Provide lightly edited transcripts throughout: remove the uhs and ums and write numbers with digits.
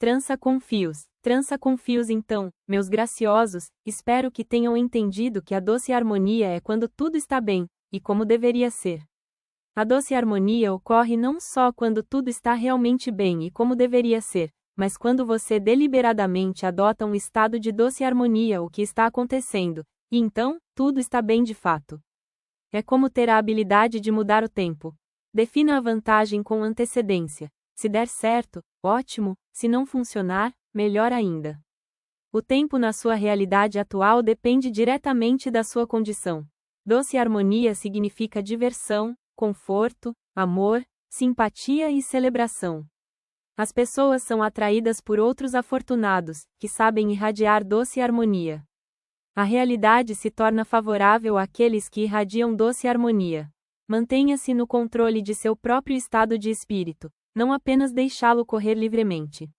Trança com fios. Trança com fios então, meus graciosos, espero que tenham entendido que a doce harmonia é quando tudo está bem, e como deveria ser. A doce harmonia ocorre não só quando tudo está realmente bem e como deveria ser, mas quando você deliberadamente adota um estado de doce harmonia o que está acontecendo, e então, tudo está bem de fato. É como ter a habilidade de mudar o tempo. Defina a vantagem com antecedência. Se der certo, ótimo, se não funcionar, melhor ainda. O tempo na sua realidade atual depende diretamente da sua condição. Doce harmonia significa diversão, conforto, amor, simpatia e celebração. As pessoas são atraídas por outros afortunados, que sabem irradiar doce harmonia. A realidade se torna favorável àqueles que irradiam doce harmonia. Mantenha-se no controle de seu próprio estado de espírito, não apenas deixá-lo correr livremente.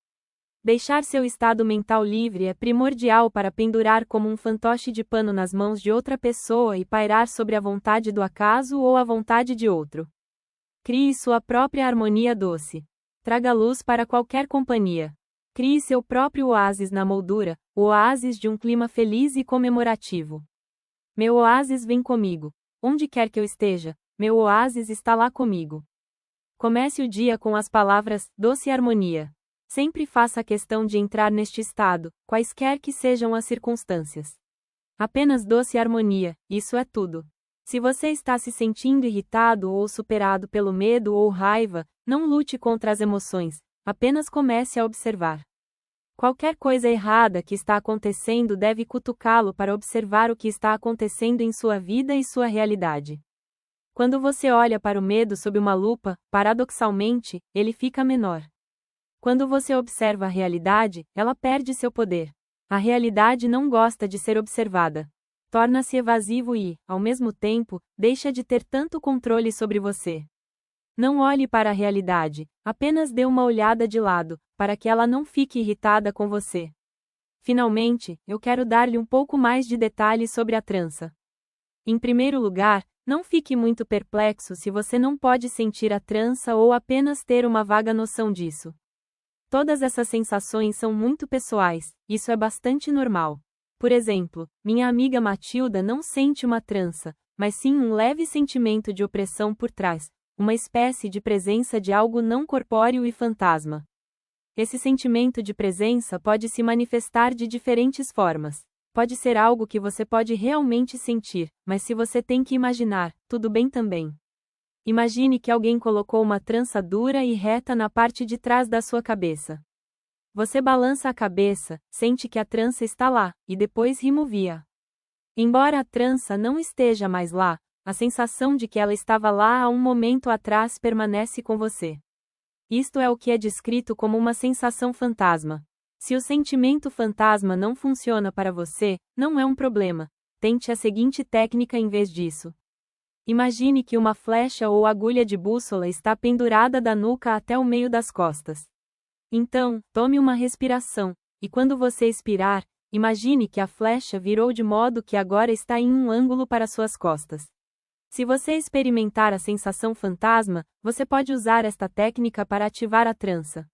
Deixar seu estado mental livre é primordial para pendurar como um fantoche de pano nas mãos de outra pessoa e pairar sobre a vontade do acaso ou a vontade de outro. Crie sua própria harmonia doce. Traga luz para qualquer companhia. Crie seu próprio oásis na moldura, o oásis de um clima feliz e comemorativo. Meu oásis vem comigo. Onde quer que eu esteja, meu oásis está lá comigo. Comece o dia com as palavras doce harmonia. Sempre faça questão de entrar neste estado, quaisquer que sejam as circunstâncias. Apenas doce harmonia, isso é tudo. Se você está se sentindo irritado ou superado pelo medo ou raiva, não lute contra as emoções, apenas comece a observar. Qualquer coisa errada que está acontecendo deve cutucá-lo para observar o que está acontecendo em sua vida e sua realidade. Quando você olha para o medo sob uma lupa, paradoxalmente, ele fica menor. Quando você observa a realidade, ela perde seu poder. A realidade não gosta de ser observada. Torna-se evasivo e, ao mesmo tempo, deixa de ter tanto controle sobre você. Não olhe para a realidade, apenas dê uma olhada de lado, para que ela não fique irritada com você. Finalmente, eu quero dar-lhe um pouco mais de detalhes sobre a trança. Em primeiro lugar, não fique muito perplexo se você não pode sentir a trança ou apenas ter uma vaga noção disso. Todas essas sensações são muito pessoais, isso é bastante normal. Por exemplo, minha amiga Matilda não sente uma trança, mas sim um leve sentimento de opressão por trás, uma espécie de presença de algo não corpóreo e fantasma. Esse sentimento de presença pode se manifestar de diferentes formas. Pode ser algo que você pode realmente sentir, mas se você tem que imaginar, tudo bem também. Imagine que alguém colocou uma trança dura e reta na parte de trás da sua cabeça. Você balança a cabeça, sente que a trança está lá, e depois remove-a. Embora a trança não esteja mais lá, a sensação de que ela estava lá há um momento atrás permanece com você. Isto é o que é descrito como uma sensação fantasma. Se o sentimento fantasma não funciona para você, não é um problema. Tente a seguinte técnica em vez disso. Imagine que uma flecha ou agulha de bússola está pendurada da nuca até o meio das costas. Então, tome uma respiração, e quando você expirar, imagine que a flecha virou de modo que agora está em um ângulo para suas costas. Se você experimentar a sensação fantasma, você pode usar esta técnica para ativar a trança.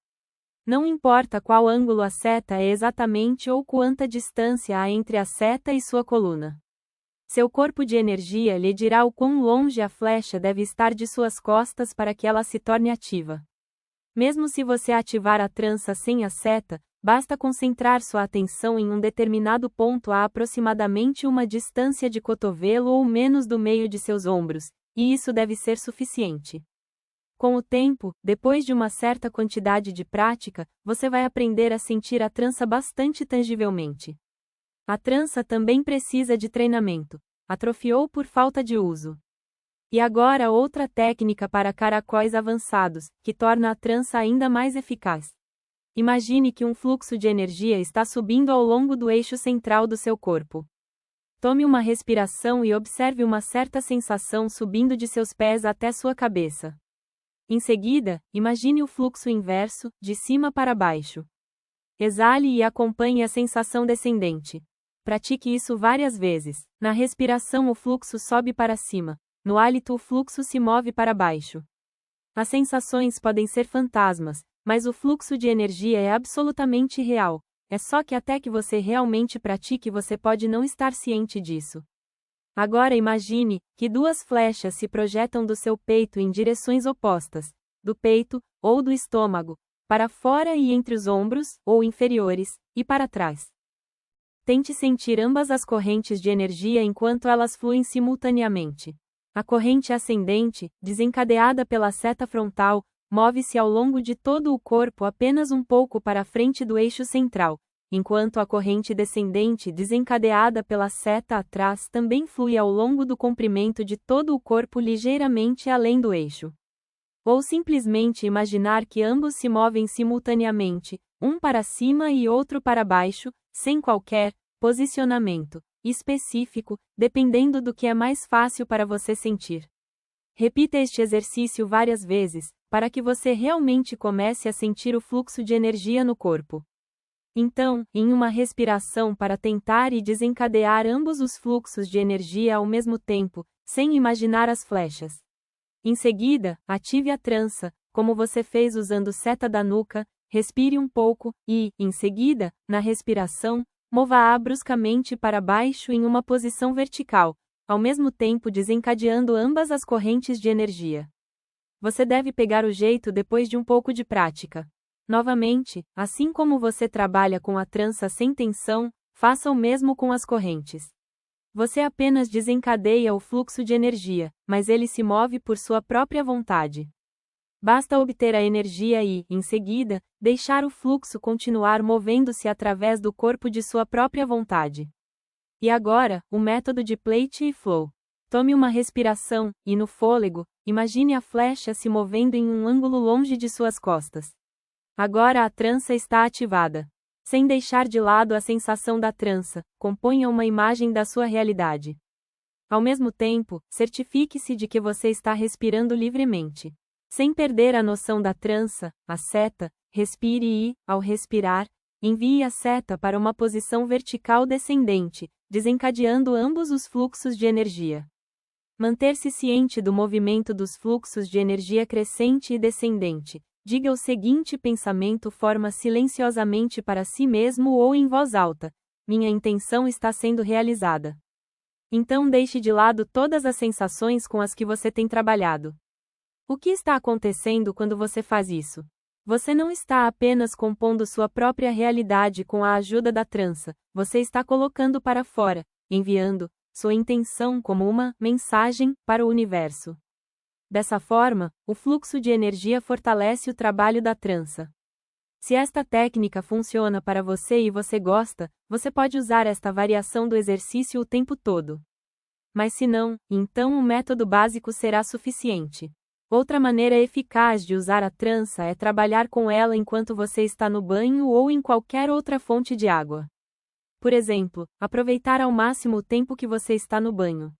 Não importa qual ângulo a seta é exatamente ou quanta distância há entre a seta e sua coluna. Seu corpo de energia lhe dirá o quão longe a flecha deve estar de suas costas para que ela se torne ativa. Mesmo se você ativar a trança sem a seta, basta concentrar sua atenção em um determinado ponto a aproximadamente uma distância de cotovelo ou menos do meio de seus ombros, e isso deve ser suficiente. Com o tempo, depois de uma certa quantidade de prática, você vai aprender a sentir a trança bastante tangivelmente. A trança também precisa de treinamento. Atrofiou por falta de uso. E agora outra técnica para caracóis avançados, que torna a trança ainda mais eficaz. Imagine que um fluxo de energia está subindo ao longo do eixo central do seu corpo. Tome uma respiração e observe uma certa sensação subindo de seus pés até sua cabeça. Em seguida, imagine o fluxo inverso, de cima para baixo. Exale e acompanhe a sensação descendente. Pratique isso várias vezes. Na respiração o fluxo sobe para cima. No hálito o fluxo se move para baixo. As sensações podem ser fantasmas, mas o fluxo de energia é absolutamente real. É só que até que você realmente pratique você pode não estar ciente disso. Agora imagine que duas flechas se projetam do seu peito em direções opostas, do peito, ou do estômago, para fora e entre os ombros, ou inferiores, e para trás. Tente sentir ambas as correntes de energia enquanto elas fluem simultaneamente. A corrente ascendente, desencadeada pela seta frontal, move-se ao longo de todo o corpo apenas um pouco para a frente do eixo central, enquanto a corrente descendente, desencadeada pela seta atrás, também flui ao longo do comprimento de todo o corpo ligeiramente além do eixo. Ou simplesmente imaginar que ambos se movem simultaneamente, um para cima e outro para baixo, sem qualquer posicionamento específico, dependendo do que é mais fácil para você sentir. Repita este exercício várias vezes, para que você realmente comece a sentir o fluxo de energia no corpo. Então, em uma respiração para tentar e desencadear ambos os fluxos de energia ao mesmo tempo, sem imaginar as flechas. Em seguida, ative a trança, como você fez usando seta da nuca, respire um pouco, e, em seguida, na respiração, mova-a bruscamente para baixo em uma posição vertical, ao mesmo tempo desencadeando ambas as correntes de energia. Você deve pegar o jeito depois de um pouco de prática. Novamente, assim como você trabalha com a trança sem tensão, faça o mesmo com as correntes. Você apenas desencadeia o fluxo de energia, mas ele se move por sua própria vontade. Basta obter a energia e, em seguida, deixar o fluxo continuar movendo-se através do corpo de sua própria vontade. E agora, o método de plate e flow. Tome uma respiração, e no fôlego, imagine a flecha se movendo em um ângulo longe de suas costas. Agora a trança está ativada. Sem deixar de lado a sensação da trança, componha uma imagem da sua realidade. Ao mesmo tempo, certifique-se de que você está respirando livremente. Sem perder a noção da trança, a seta, respire e, ao respirar, envie a seta para uma posição vertical descendente, desencadeando ambos os fluxos de energia. Manter-se ciente do movimento dos fluxos de energia crescente e descendente. Diga o seguinte pensamento forma silenciosamente para si mesmo ou em voz alta: minha intenção está sendo realizada. Então deixe de lado todas as sensações com as que você tem trabalhado. O que está acontecendo quando você faz isso? Você não está apenas compondo sua própria realidade com a ajuda da trança, você está colocando para fora, enviando sua intenção como uma mensagem para o universo. Dessa forma, o fluxo de energia fortalece o trabalho da trança. Se esta técnica funciona para você e você gosta, você pode usar esta variação do exercício o tempo todo. Mas se não, então o método básico será suficiente. Outra maneira eficaz de usar a trança é trabalhar com ela enquanto você está no banho ou em qualquer outra fonte de água. Por exemplo, aproveitar ao máximo o tempo que você está no banho.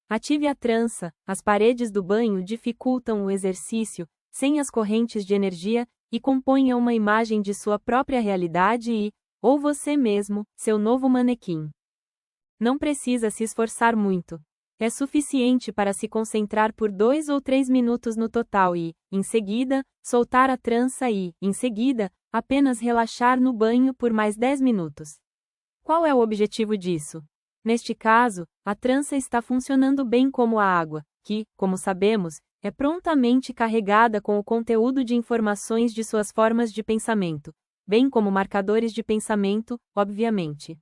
Ative a trança, as paredes do banho dificultam o exercício, sem as correntes de energia, e componha uma imagem de sua própria realidade e, ou você mesmo, seu novo manequim. Não precisa se esforçar muito. É suficiente para se concentrar por 2 ou 3 minutos no total e, em seguida, soltar a trança e, em seguida, apenas relaxar no banho por mais 10 minutos. Qual é o objetivo disso? Neste caso, a trança está funcionando bem como a água, que, como sabemos, é prontamente carregada com o conteúdo de informações de suas formas de pensamento, bem como marcadores de pensamento, obviamente.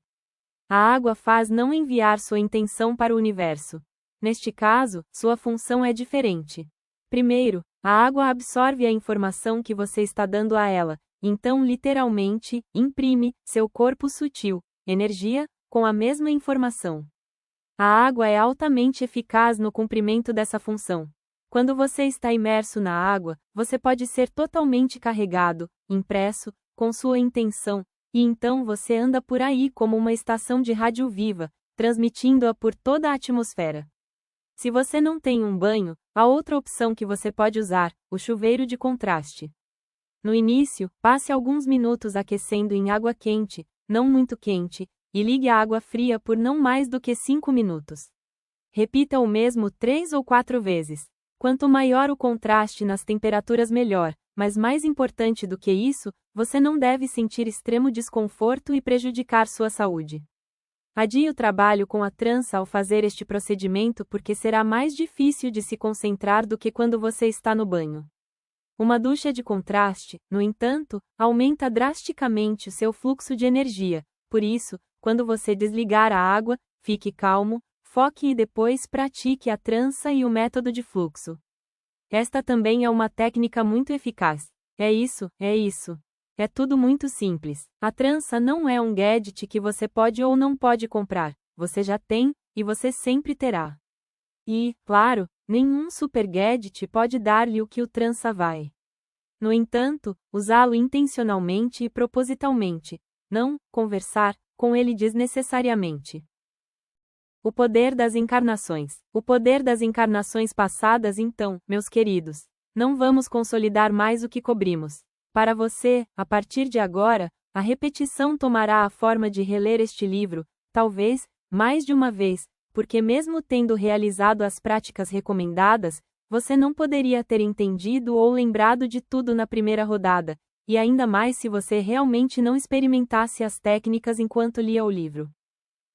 A água faz não enviar sua intenção para o universo. Neste caso, sua função é diferente. Primeiro, a água absorve a informação que você está dando a ela, então literalmente, imprime, seu corpo sutil, energia, com a mesma informação. A água é altamente eficaz no cumprimento dessa função. Quando você está imerso na água, você pode ser totalmente carregado, impresso, com sua intenção, e então você anda por aí como uma estação de rádio viva, transmitindo-a por toda a atmosfera. Se você não tem um banho, há outra opção que você pode usar, o chuveiro de contraste. No início, passe alguns minutos aquecendo em água quente, não muito quente, e ligue a água fria por não mais do que 5 minutos. Repita o mesmo 3 ou 4 vezes. Quanto maior o contraste nas temperaturas melhor, mas mais importante do que isso, você não deve sentir extremo desconforto e prejudicar sua saúde. Adie o trabalho com a trança ao fazer este procedimento porque será mais difícil de se concentrar do que quando você está no banho. Uma ducha de contraste, no entanto, aumenta drasticamente o seu fluxo de energia, por isso, quando você desligar a água, fique calmo, foque e depois pratique a trança e o método de fluxo. Esta também é uma técnica muito eficaz. É isso. É tudo muito simples. A trança não é um gadget que você pode ou não pode comprar, você já tem, e você sempre terá. E, claro, nenhum super gadget pode dar-lhe o que o trança vai. No entanto, usá-lo intencionalmente e propositalmente, não conversar com ele desnecessariamente. O poder das encarnações. O poder das encarnações passadas, então, meus queridos. Não vamos consolidar mais o que cobrimos. Para você, a partir de agora, a repetição tomará a forma de reler este livro, talvez, mais de uma vez, porque mesmo tendo realizado as práticas recomendadas, você não poderia ter entendido ou lembrado de tudo na primeira rodada, e ainda mais se você realmente não experimentasse as técnicas enquanto lia o livro.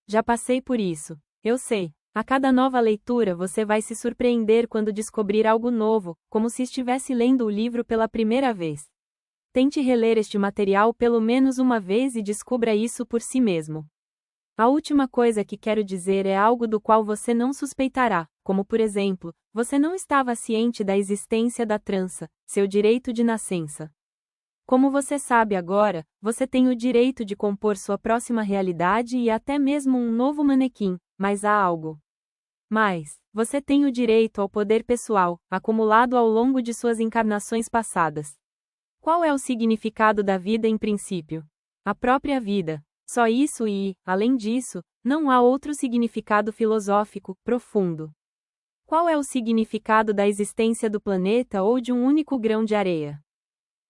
Já passei por isso, eu sei. A cada nova leitura você vai se surpreender quando descobrir algo novo, como se estivesse lendo o livro pela primeira vez. Tente reler este material pelo menos uma vez e descubra isso por si mesmo. A última coisa que quero dizer é algo do qual você não suspeitará, como por exemplo, você não estava ciente da existência da trança, seu direito de nascença. Como você sabe agora, você tem o direito de compor sua próxima realidade e até mesmo um novo manequim, mas há algo mais. Você tem o direito ao poder pessoal, acumulado ao longo de suas encarnações passadas. Qual é o significado da vida em princípio? A própria vida. Só isso e, além disso, não há outro significado filosófico, profundo. Qual é o significado da existência do planeta ou de um único grão de areia?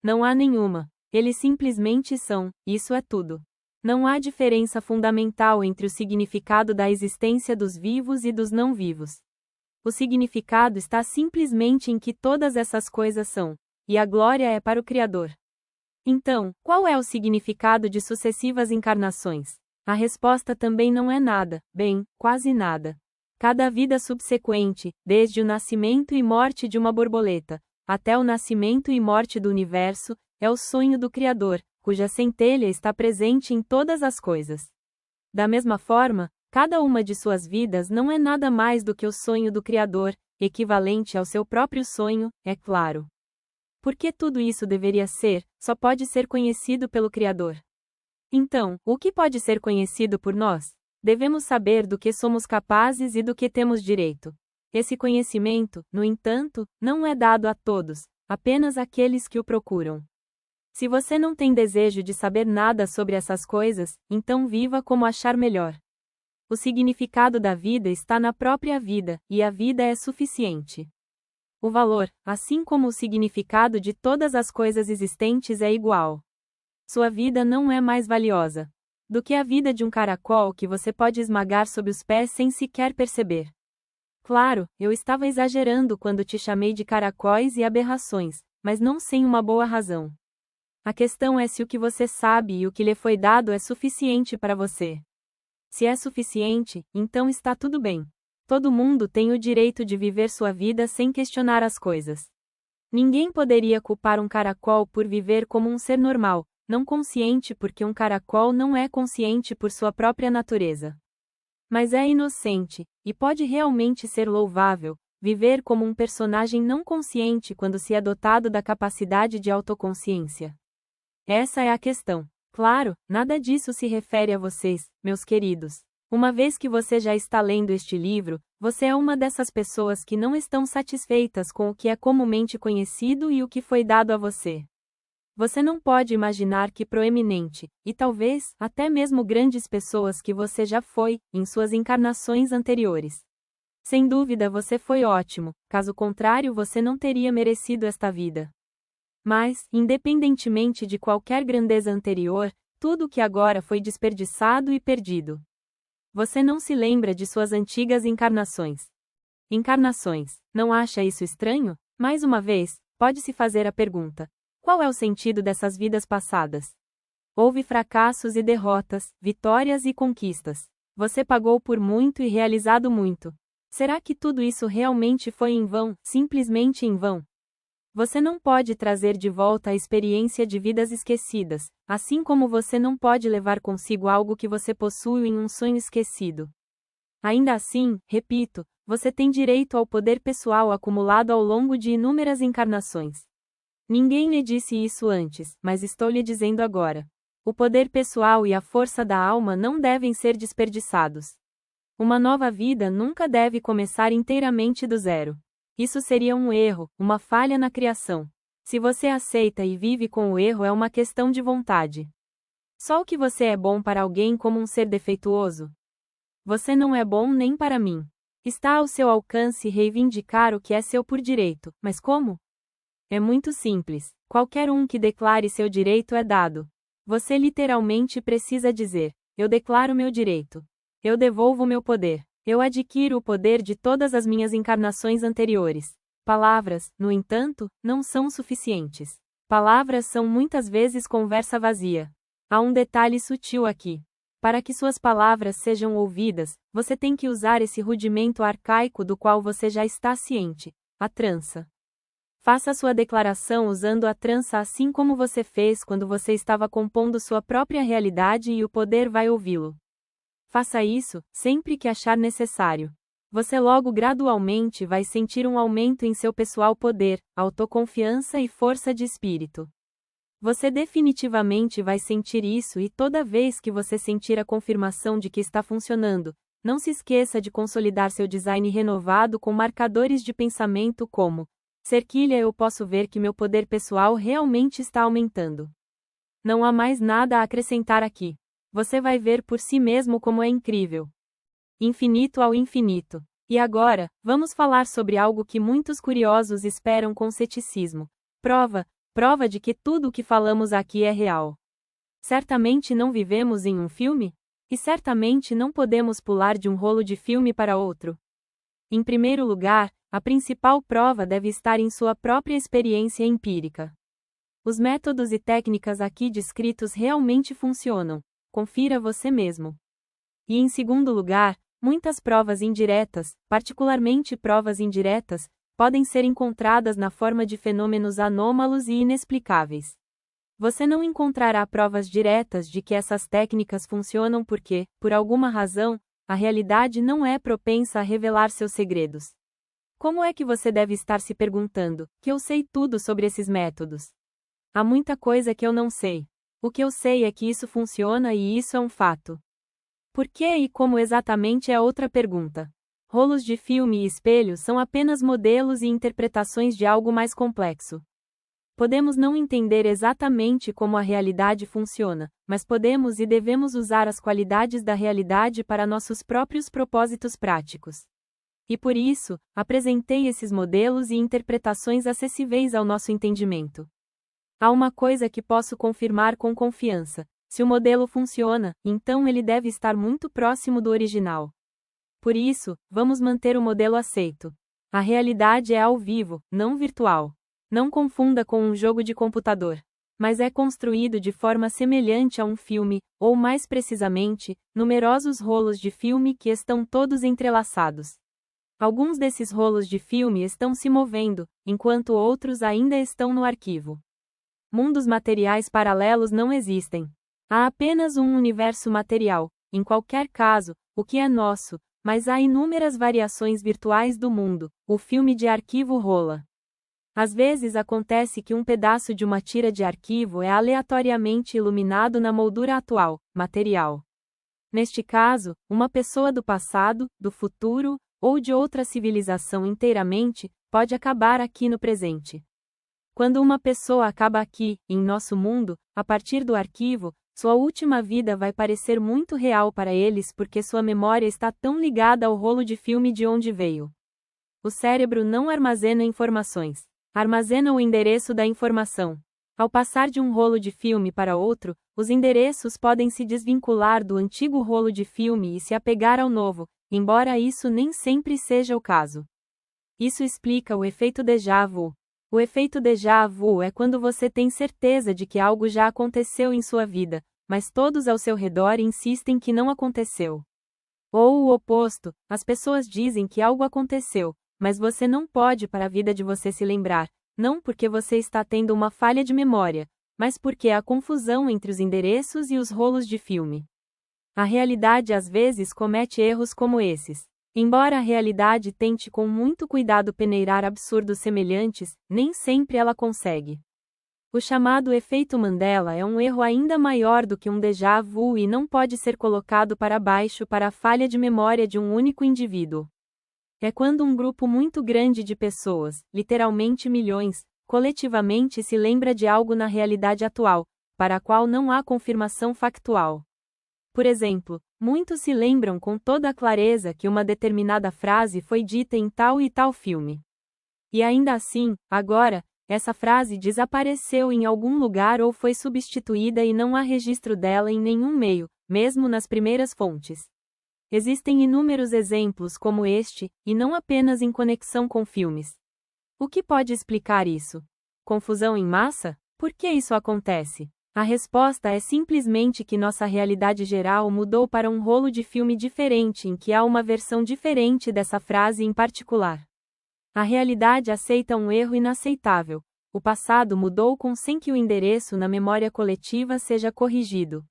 Não há nenhuma. Eles simplesmente são, isso é tudo. Não há diferença fundamental entre o significado da existência dos vivos e dos não vivos. O significado está simplesmente em que todas essas coisas são, e a glória é para o Criador. Então, qual é o significado de sucessivas encarnações? A resposta também não é nada, bem, quase nada. Cada vida subsequente, desde o nascimento e morte de uma borboleta, até o nascimento e morte do universo, é o sonho do Criador, cuja centelha está presente em todas as coisas. Da mesma forma, cada uma de suas vidas não é nada mais do que o sonho do Criador, equivalente ao seu próprio sonho, é claro. Porque tudo isso deveria ser, só pode ser conhecido pelo Criador. Então, o que pode ser conhecido por nós? Devemos saber do que somos capazes e do que temos direito. Esse conhecimento, no entanto, não é dado a todos, apenas àqueles que o procuram. Se você não tem desejo de saber nada sobre essas coisas, então viva como achar melhor. O significado da vida está na própria vida, e a vida é suficiente. O valor, assim como o significado de todas as coisas existentes é igual. Sua vida não é mais valiosa do que a vida de um caracol que você pode esmagar sob os pés sem sequer perceber. Claro, eu estava exagerando quando te chamei de caracóis e aberrações, mas não sem uma boa razão. A questão é se o que você sabe e o que lhe foi dado é suficiente para você. Se é suficiente, então está tudo bem. Todo mundo tem o direito de viver sua vida sem questionar as coisas. Ninguém poderia culpar um caracol por viver como um ser normal, não consciente porque um caracol não é consciente por sua própria natureza. Mas é inocente, e pode realmente ser louvável, viver como um personagem não consciente quando se é dotado da capacidade de autoconsciência. Essa é a questão. Claro, nada disso se refere a vocês, meus queridos. Uma vez que você já está lendo este livro, você é uma dessas pessoas que não estão satisfeitas com o que é comumente conhecido e o que foi dado a você. Você não pode imaginar que proeminente, e talvez, até mesmo grandes pessoas que você já foi, em suas encarnações anteriores. Sem dúvida você foi ótimo, caso contrário você não teria merecido esta vida. Mas, independentemente de qualquer grandeza anterior, tudo o que agora foi desperdiçado e perdido. Você não se lembra de suas antigas encarnações. Encarnações, não acha isso estranho? Mais uma vez, pode-se fazer a pergunta: Qual é o sentido dessas vidas passadas? Houve fracassos e derrotas, vitórias e conquistas. Você pagou por muito e realizado muito. Será que tudo isso realmente foi em vão, simplesmente em vão? Você não pode trazer de volta a experiência de vidas esquecidas, assim como você não pode levar consigo algo que você possui em um sonho esquecido. Ainda assim, repito, você tem direito ao poder pessoal acumulado ao longo de inúmeras encarnações. Ninguém lhe disse isso antes, mas estou lhe dizendo agora. O poder pessoal e a força da alma não devem ser desperdiçados. Uma nova vida nunca deve começar inteiramente do zero. Isso seria um erro, uma falha na criação. Se você aceita e vive com o erro é uma questão de vontade. Só o que você é bom para alguém como um ser defeituoso? Você não é bom nem para mim. Está ao seu alcance reivindicar o que é seu por direito, mas como? É muito simples. Qualquer um que declare seu direito é dado. Você literalmente precisa dizer: eu declaro meu direito. Eu devolvo meu poder. Eu adquiro o poder de todas as minhas encarnações anteriores. Palavras, no entanto, não são suficientes. Palavras são muitas vezes conversa vazia. Há um detalhe sutil aqui. Para que suas palavras sejam ouvidas, você tem que usar esse rudimento arcaico do qual você já está ciente: a trança. Faça sua declaração usando a trança assim como você fez quando você estava compondo sua própria realidade e o poder vai ouvi-lo. Faça isso, sempre que achar necessário. Você logo gradualmente vai sentir um aumento em seu pessoal poder, autoconfiança e força de espírito. Você definitivamente vai sentir isso e toda vez que você sentir a confirmação de que está funcionando, não se esqueça de consolidar seu design renovado com marcadores de pensamento como: cerquilha, eu posso ver que meu poder pessoal realmente está aumentando. Não há mais nada a acrescentar aqui. Você vai ver por si mesmo como é incrível. Infinito ao infinito. E agora, vamos falar sobre algo que muitos curiosos esperam com ceticismo. Prova de que tudo o que falamos aqui é real. Certamente não vivemos em um filme? E certamente não podemos pular de um rolo de filme para outro. Em primeiro lugar, a principal prova deve estar em sua própria experiência empírica. Os métodos e técnicas aqui descritos realmente funcionam. Confira você mesmo. E em segundo lugar, muitas provas indiretas, particularmente provas indiretas, podem ser encontradas na forma de fenômenos anômalos e inexplicáveis. Você não encontrará provas diretas de que essas técnicas funcionam porque, por alguma razão, a realidade não é propensa a revelar seus segredos. Como é que você deve estar se perguntando, que eu sei tudo sobre esses métodos? Há muita coisa que eu não sei. O que eu sei é que isso funciona e isso é um fato. Por que e como exatamente é outra pergunta. Rolos de filme e espelhos são apenas modelos e interpretações de algo mais complexo. Podemos não entender exatamente como a realidade funciona, mas podemos e devemos usar as qualidades da realidade para nossos próprios propósitos práticos. E por isso, apresentei esses modelos e interpretações acessíveis ao nosso entendimento. Há uma coisa que posso confirmar com confiança: se o modelo funciona, então ele deve estar muito próximo do original. Por isso, vamos manter o modelo aceito. A realidade é ao vivo, não virtual. Não confunda com um jogo de computador. Mas é construído de forma semelhante a um filme, ou mais precisamente, numerosos rolos de filme que estão todos entrelaçados. Alguns desses rolos de filme estão se movendo, enquanto outros ainda estão no arquivo. Mundos materiais paralelos não existem. Há apenas um universo material, em qualquer caso, o que é nosso, mas há inúmeras variações virtuais do mundo. O filme de arquivo rola. Às vezes acontece que um pedaço de uma tira de arquivo é aleatoriamente iluminado na moldura atual, material. Neste caso, uma pessoa do passado, do futuro, ou de outra civilização inteiramente, pode acabar aqui no presente. Quando uma pessoa acaba aqui, em nosso mundo, a partir do arquivo, sua última vida vai parecer muito real para eles porque sua memória está tão ligada ao rolo de filme de onde veio. O cérebro não armazena informações. Armazena o endereço da informação. Ao passar de um rolo de filme para outro, os endereços podem se desvincular do antigo rolo de filme e se apegar ao novo, embora isso nem sempre seja o caso. Isso explica o efeito déjà vu. O efeito déjà vu é quando você tem certeza de que algo já aconteceu em sua vida, mas todos ao seu redor insistem que não aconteceu. Ou o oposto, as pessoas dizem que algo aconteceu, mas você não pode para a vida de você se lembrar, não porque você está tendo uma falha de memória, mas porque há confusão entre os endereços e os rolos de filme. A realidade às vezes comete erros como esses. Embora a realidade tente com muito cuidado peneirar absurdos semelhantes, nem sempre ela consegue. O chamado efeito Mandela é um erro ainda maior do que um déjà vu e não pode ser colocado para baixo para a falha de memória de um único indivíduo. É quando um grupo muito grande de pessoas, literalmente milhões, coletivamente se lembra de algo na realidade atual, para a qual não há confirmação factual. Por exemplo, muitos se lembram com toda a clareza que uma determinada frase foi dita em tal e tal filme. E ainda assim, agora, essa frase desapareceu em algum lugar ou foi substituída e não há registro dela em nenhum meio, mesmo nas primeiras fontes. Existem inúmeros exemplos como este, e não apenas em conexão com filmes. O que pode explicar isso? Confusão em massa? Por que isso acontece? A resposta é simplesmente que nossa realidade geral mudou para um rolo de filme diferente em que há uma versão diferente dessa frase em particular. A realidade aceita um erro inaceitável. O passado mudou sem que o endereço na memória coletiva seja corrigido.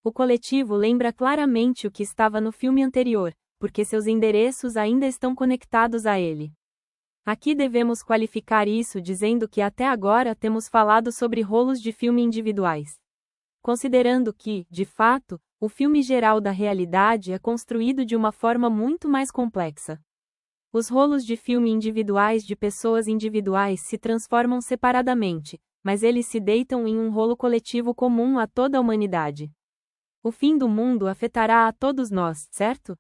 O coletivo lembra claramente o que estava no filme anterior, porque seus endereços ainda estão conectados a ele. Aqui devemos qualificar isso dizendo que até agora temos falado sobre rolos de filme individuais. Considerando que, de fato, o filme geral da realidade é construído de uma forma muito mais complexa. Os rolos de filme individuais de pessoas individuais se transformam separadamente, mas eles se deitam em um rolo coletivo comum a toda a humanidade. O fim do mundo afetará a todos nós, certo?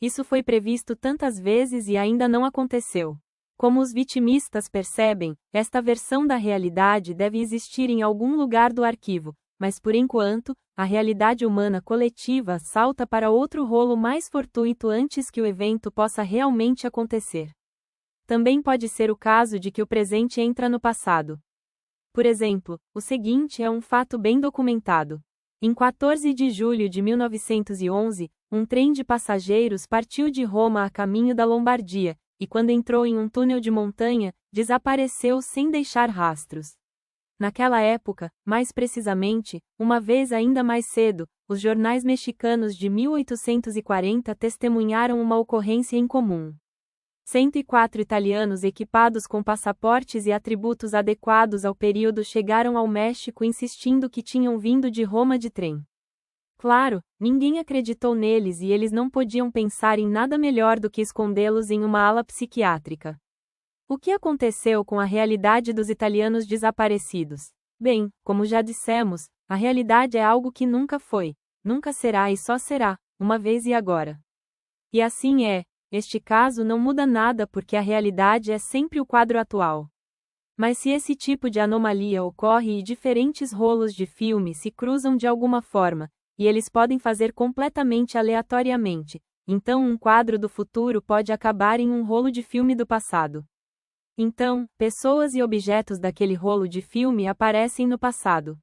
Isso foi previsto tantas vezes e ainda não aconteceu. Como os vitimistas percebem, esta versão da realidade deve existir em algum lugar do arquivo, mas por enquanto, a realidade humana coletiva salta para outro rolo mais fortuito antes que o evento possa realmente acontecer. Também pode ser o caso de que o presente entra no passado. Por exemplo, o seguinte é um fato bem documentado. Em 14 de julho de 1911, um trem de passageiros partiu de Roma a caminho da Lombardia, e quando entrou em um túnel de montanha, desapareceu sem deixar rastros. Naquela época, mais precisamente, uma vez ainda mais cedo, os jornais mexicanos de 1840 testemunharam uma ocorrência incomum. 104 italianos equipados com passaportes e atributos adequados ao período chegaram ao México insistindo que tinham vindo de Roma de trem. Claro, ninguém acreditou neles e eles não podiam pensar em nada melhor do que escondê-los em uma ala psiquiátrica. O que aconteceu com a realidade dos italianos desaparecidos? Bem, como já dissemos, a realidade é algo que nunca foi, nunca será e só será, uma vez e agora. E assim é, este caso não muda nada porque a realidade é sempre o quadro atual. Mas se esse tipo de anomalia ocorre e diferentes rolos de filme se cruzam de alguma forma, e eles podem fazer completamente aleatoriamente, então um quadro do futuro pode acabar em um rolo de filme do passado. Então, pessoas e objetos daquele rolo de filme aparecem no passado.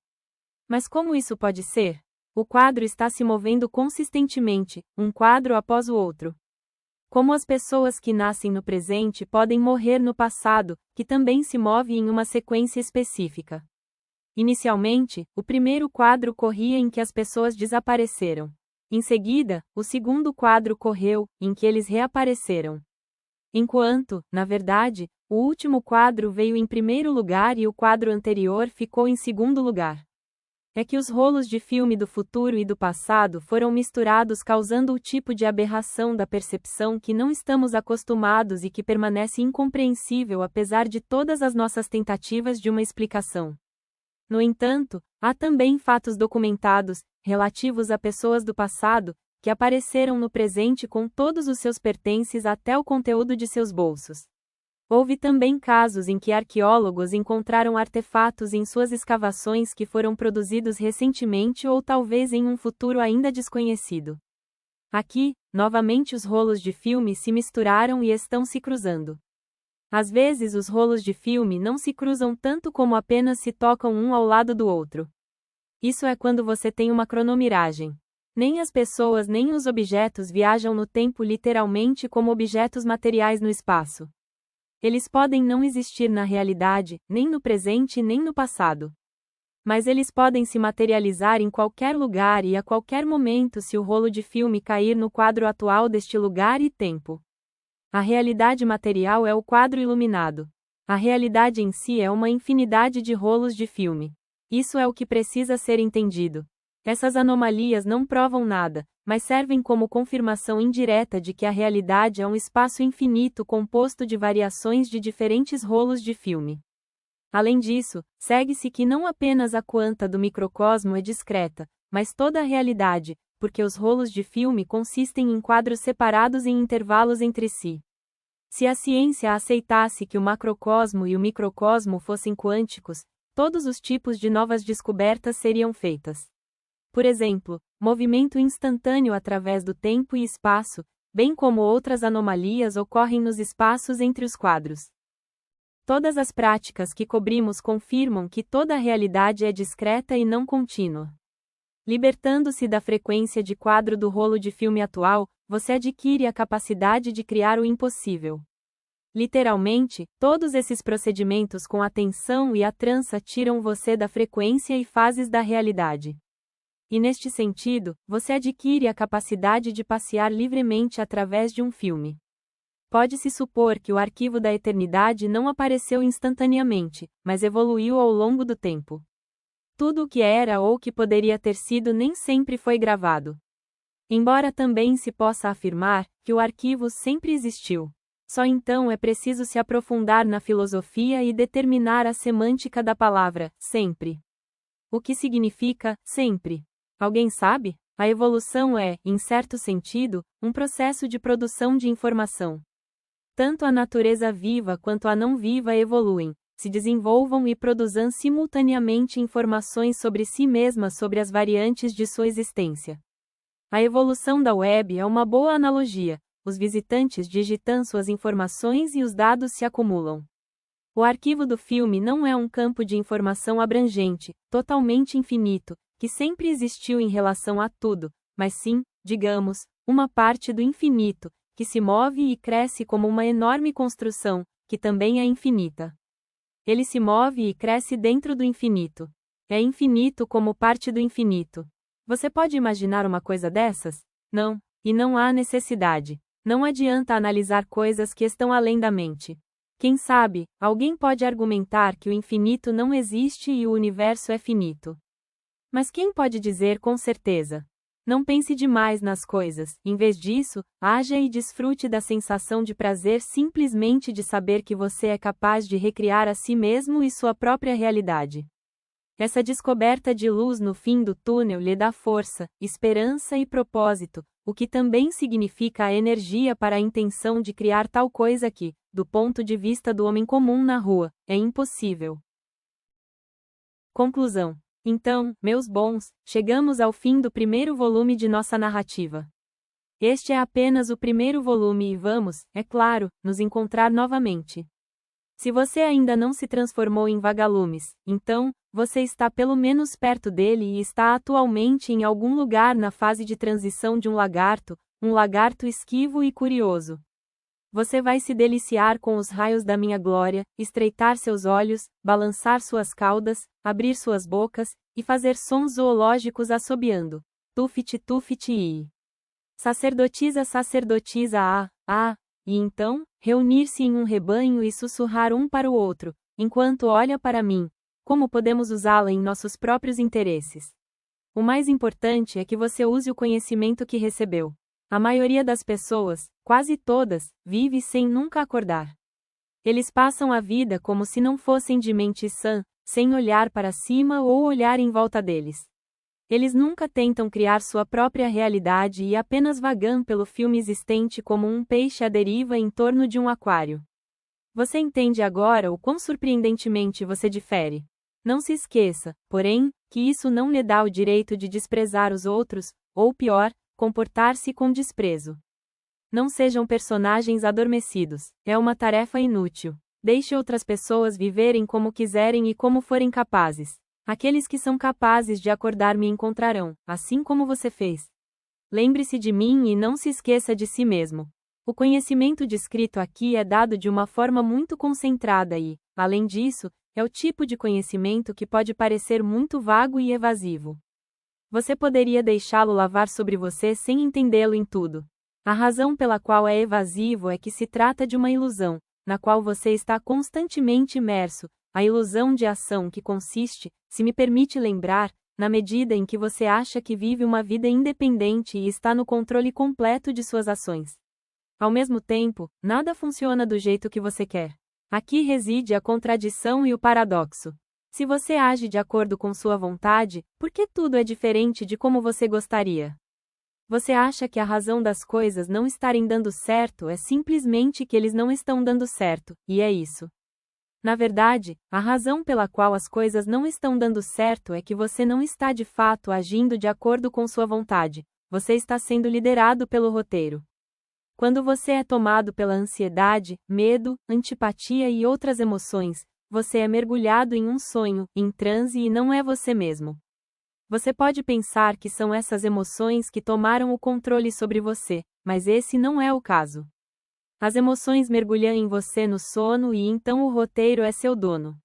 Mas como isso pode ser? O quadro está se movendo consistentemente, um quadro após o outro. Como as pessoas que nascem no presente podem morrer no passado, que também se move em uma sequência específica. Inicialmente, o primeiro quadro corria em que as pessoas desapareceram. Em seguida, o segundo quadro correu, em que eles reapareceram. Enquanto, na verdade, o último quadro veio em primeiro lugar e o quadro anterior ficou em segundo lugar. É que os rolos de filme do futuro e do passado foram misturados causando o tipo de aberração da percepção que não estamos acostumados e que permanece incompreensível apesar de todas as nossas tentativas de uma explicação. No entanto, há também fatos documentados, relativos a pessoas do passado, que apareceram no presente com todos os seus pertences até o conteúdo de seus bolsos. Houve também casos em que arqueólogos encontraram artefatos em suas escavações que foram produzidos recentemente ou talvez em um futuro ainda desconhecido. Aqui, novamente os rolos de filme se misturaram e estão se cruzando. Às vezes os rolos de filme não se cruzam tanto como apenas se tocam um ao lado do outro. Isso é quando você tem uma cronomiragem. Nem as pessoas nem os objetos viajam no tempo literalmente como objetos materiais no espaço. Eles podem não existir na realidade, nem no presente nem no passado. Mas eles podem se materializar em qualquer lugar e a qualquer momento se o rolo de filme cair no quadro atual deste lugar e tempo. A realidade material é o quadro iluminado. A realidade em si é uma infinidade de rolos de filme. Isso é o que precisa ser entendido. Essas anomalias não provam nada, mas servem como confirmação indireta de que a realidade é um espaço infinito composto de variações de diferentes rolos de filme. Além disso, segue-se que não apenas a quanta do microcosmo é discreta, mas toda a realidade, porque os rolos de filme consistem em quadros separados em intervalos entre si. Se a ciência aceitasse que o macrocosmo e o microcosmo fossem quânticos, todos os tipos de novas descobertas seriam feitas. Por exemplo, movimento instantâneo através do tempo e espaço, bem como outras anomalias ocorrem nos espaços entre os quadros. Todas as práticas que cobrimos confirmam que toda a realidade é discreta e não contínua. Libertando-se da frequência de quadro do rolo de filme atual, você adquire a capacidade de criar o impossível. Literalmente, todos esses procedimentos com a tensão e a trança tiram você da frequência e fases da realidade. E neste sentido, você adquire a capacidade de passear livremente através de um filme. Pode-se supor que o arquivo da eternidade não apareceu instantaneamente, mas evoluiu ao longo do tempo. Tudo o que era ou que poderia ter sido nem sempre foi gravado. Embora também se possa afirmar que o arquivo sempre existiu. Só então é preciso se aprofundar na filosofia e determinar a semântica da palavra sempre. O que significa sempre? Alguém sabe? A evolução é, em certo sentido, um processo de produção de informação. Tanto a natureza viva quanto a não viva evoluem, se desenvolvam e produzam simultaneamente informações sobre si mesmas sobre as variantes de sua existência. A evolução da web é uma boa analogia. Os visitantes digitam suas informações e os dados se acumulam. O arquivo do filme não é um campo de informação abrangente, totalmente infinito, que sempre existiu em relação a tudo, mas sim, digamos, uma parte do infinito, que se move e cresce como uma enorme construção, que também é infinita. Ele se move e cresce dentro do infinito. É infinito como parte do infinito. Você pode imaginar uma coisa dessas? Não, e não há necessidade. Não adianta analisar coisas que estão além da mente. Quem sabe, alguém pode argumentar que o infinito não existe e o universo é finito. Mas quem pode dizer com certeza? Não pense demais nas coisas, em vez disso, haja e desfrute da sensação de prazer simplesmente de saber que você é capaz de recriar a si mesmo e sua própria realidade. Essa descoberta de luz no fim do túnel lhe dá força, esperança e propósito, o que também significa a energia para a intenção de criar tal coisa que, do ponto de vista do homem comum na rua, é impossível. Conclusão. Então, meus bons, chegamos ao fim do primeiro volume de nossa narrativa. Este é apenas o primeiro volume e vamos, é claro, nos encontrar novamente. Se você ainda não se transformou em vagalumes, então, você está pelo menos perto dele e está atualmente em algum lugar na fase de transição de um lagarto esquivo e curioso. Você vai se deliciar com os raios da minha glória, estreitar seus olhos, balançar suas caudas, abrir suas bocas, e fazer sons zoológicos assobiando. Tufit tufit i. Sacerdotisa e então, reunir-se em um rebanho e sussurrar um para o outro, enquanto olha para mim. Como podemos usá-la em nossos próprios interesses? O mais importante é que você use o conhecimento que recebeu. A maioria das pessoas, quase todas, vive sem nunca acordar. Eles passam a vida como se não fossem de mente sã, sem olhar para cima ou olhar em volta deles. Eles nunca tentam criar sua própria realidade e apenas vagam pelo filme existente como um peixe à deriva em torno de um aquário. Você entende agora o quão surpreendentemente você difere? Não se esqueça, porém, que isso não lhe dá o direito de desprezar os outros, ou pior, comportar-se com desprezo. Não sejam personagens adormecidos, é uma tarefa inútil. Deixe outras pessoas viverem como quiserem e como forem capazes. Aqueles que são capazes de acordar me encontrarão, assim como você fez. Lembre-se de mim e não se esqueça de si mesmo. O conhecimento descrito aqui é dado de uma forma muito concentrada e, além disso, é o tipo de conhecimento que pode parecer muito vago e evasivo. Você poderia deixá-lo lavar sobre você sem entendê-lo em tudo. A razão pela qual é evasivo é que se trata de uma ilusão, na qual você está constantemente imerso, a ilusão de ação que consiste, se me permite lembrar, na medida em que você acha que vive uma vida independente e está no controle completo de suas ações. Ao mesmo tempo, nada funciona do jeito que você quer. Aqui reside a contradição e o paradoxo. Se você age de acordo com sua vontade, por que tudo é diferente de como você gostaria? Você acha que a razão das coisas não estarem dando certo é simplesmente que eles não estão dando certo, e é isso. Na verdade, a razão pela qual as coisas não estão dando certo é que você não está de fato agindo de acordo com sua vontade, você está sendo liderado pelo roteiro. Quando você é tomado pela ansiedade, medo, antipatia e outras emoções, você é mergulhado em um sonho, em transe e não é você mesmo. Você pode pensar que são essas emoções que tomaram o controle sobre você, mas esse não é o caso. As emoções mergulham em você no sono e então o roteiro é seu dono.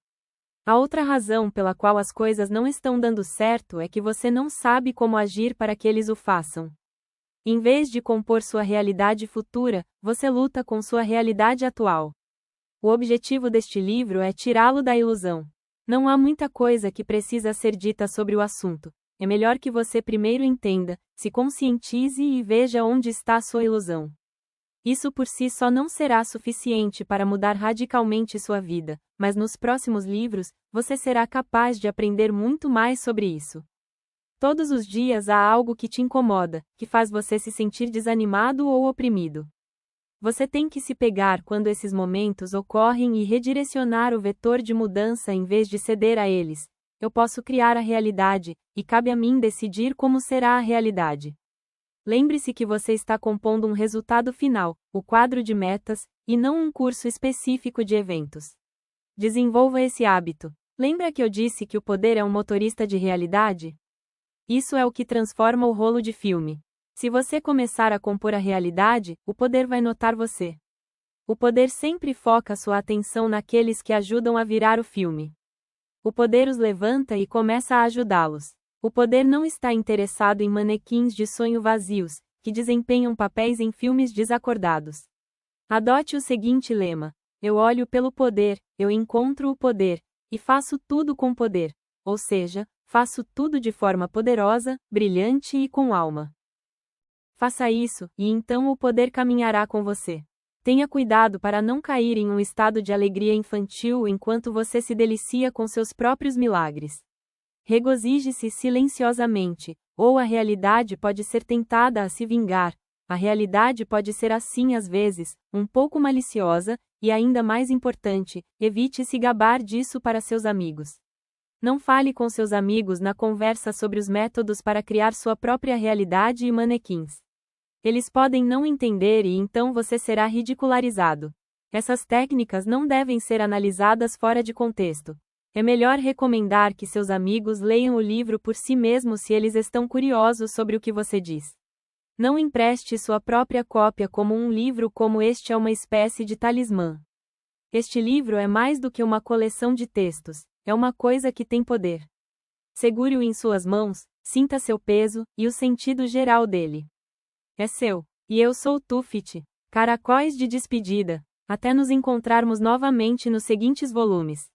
A outra razão pela qual as coisas não estão dando certo é que você não sabe como agir para que eles o façam. Em vez de compor sua realidade futura, você luta com sua realidade atual. O objetivo deste livro é tirá-lo da ilusão. Não há muita coisa que precisa ser dita sobre o assunto. É melhor que você primeiro entenda, se conscientize e veja onde está sua ilusão. Isso por si só não será suficiente para mudar radicalmente sua vida, mas nos próximos livros, você será capaz de aprender muito mais sobre isso. Todos os dias há algo que te incomoda, que faz você se sentir desanimado ou oprimido. Você tem que se pegar quando esses momentos ocorrem e redirecionar o vetor de mudança em vez de ceder a eles. Eu posso criar a realidade, e cabe a mim decidir como será a realidade. Lembre-se que você está compondo um resultado final, o quadro de metas, e não um curso específico de eventos. Desenvolva esse hábito. Lembra que eu disse que o poder é um motorista de realidade? Isso é o que transforma o rolo de filme. Se você começar a compor a realidade, o poder vai notar você. O poder sempre foca sua atenção naqueles que ajudam a virar o filme. O poder os levanta e começa a ajudá-los. O poder não está interessado em manequins de sonho vazios, que desempenham papéis em filmes desacordados. Adote o seguinte lema: eu olho pelo poder, eu encontro o poder, e faço tudo com poder. Ou seja, faço tudo de forma poderosa, brilhante e com alma. Faça isso, e então o poder caminhará com você. Tenha cuidado para não cair em um estado de alegria infantil enquanto você se delicia com seus próprios milagres. Regozije-se silenciosamente, ou a realidade pode ser tentada a se vingar. A realidade pode ser assim às vezes, um pouco maliciosa, e ainda mais importante, evite se gabar disso para seus amigos. Não fale com seus amigos na conversa sobre os métodos para criar sua própria realidade e manequins. Eles podem não entender e então você será ridicularizado. Essas técnicas não devem ser analisadas fora de contexto. É melhor recomendar que seus amigos leiam o livro por si mesmos se eles estão curiosos sobre o que você diz. Não empreste sua própria cópia como um livro, como este é uma espécie de talismã. Este livro é mais do que uma coleção de textos, é uma coisa que tem poder. Segure-o em suas mãos, sinta seu peso e o sentido geral dele. É seu. E eu sou Tufit. Caracóis de despedida. Até nos encontrarmos novamente nos seguintes volumes.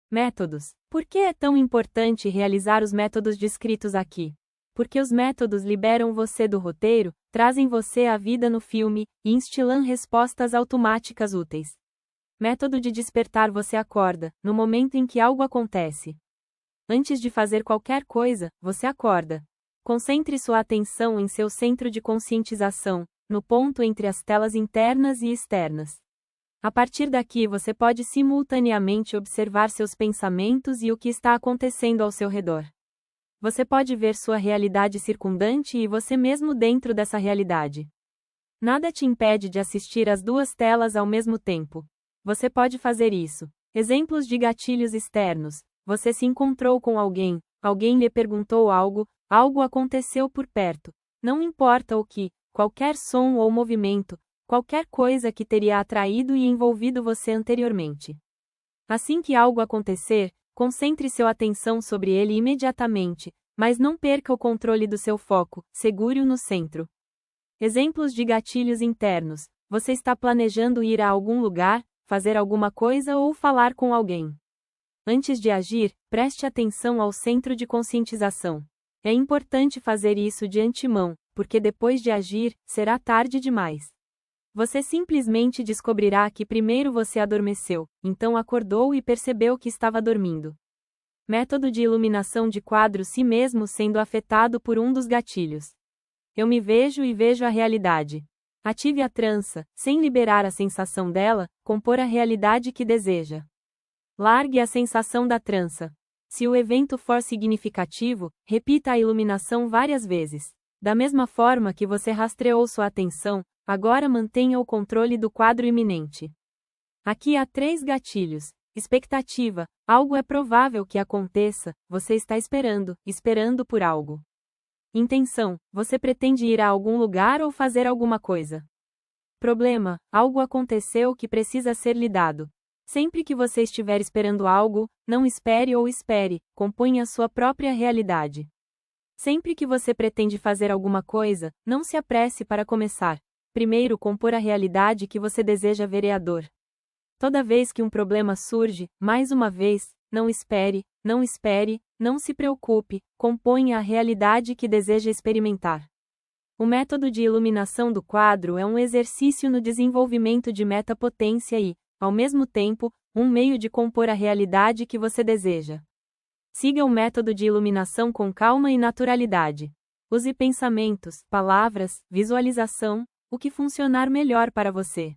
Métodos. Por que é tão importante realizar os métodos descritos aqui? Porque os métodos liberam você do roteiro, trazem você à vida no filme, e instilam respostas automáticas úteis. Método de despertar: você acorda, no momento em que algo acontece. Antes de fazer qualquer coisa, você acorda. Concentre sua atenção em seu centro de conscientização, no ponto entre as telas internas e externas. A partir daqui você pode simultaneamente observar seus pensamentos e o que está acontecendo ao seu redor. Você pode ver sua realidade circundante e você mesmo dentro dessa realidade. Nada te impede de assistir às duas telas ao mesmo tempo. você pode fazer isso. Exemplos de gatilhos externos: você se encontrou com alguém, alguém lhe perguntou algo, algo aconteceu por perto. Não importa o que, qualquer som ou movimento, qualquer coisa que teria atraído e envolvido você anteriormente. Assim que algo acontecer, concentre sua atenção sobre ele imediatamente, mas não perca o controle do seu foco, segure-o no centro. Exemplos de gatilhos internos: você está planejando ir a algum lugar, fazer alguma coisa ou falar com alguém. Antes de agir, preste atenção ao centro de conscientização. É importante fazer isso de antemão, porque depois de agir, será tarde demais. Você simplesmente descobrirá que primeiro você adormeceu, então acordou e percebeu que estava dormindo. Método de iluminação de quadro: si mesmo sendo afetado por um dos gatilhos. Eu me vejo e vejo a realidade. Ative a trança, sem liberar a sensação dela, compor a realidade que deseja. Largue a sensação da trança. Se o evento for significativo, repita a iluminação várias vezes. Da mesma forma que você rastreou sua atenção, agora mantenha o controle do quadro iminente. Aqui há 3 gatilhos. Expectativa: algo é provável que aconteça, você está esperando por algo. Intenção: você pretende ir a algum lugar ou fazer alguma coisa. Problema: algo aconteceu que precisa ser lidado. Sempre que você estiver esperando algo, não espere ou espere, componha sua própria realidade. Sempre que você pretende fazer alguma coisa, não se apresse para começar. Primeiro compor a realidade que você deseja vereador. Toda vez que um problema surge, mais uma vez, não espere, não se preocupe, componha a realidade que deseja experimentar. O método de iluminação do quadro é um exercício no desenvolvimento de metapotência e, ao mesmo tempo, um meio de compor a realidade que você deseja. Siga o método de iluminação com calma e naturalidade. Use pensamentos, palavras, visualização, o que funcionar melhor para você.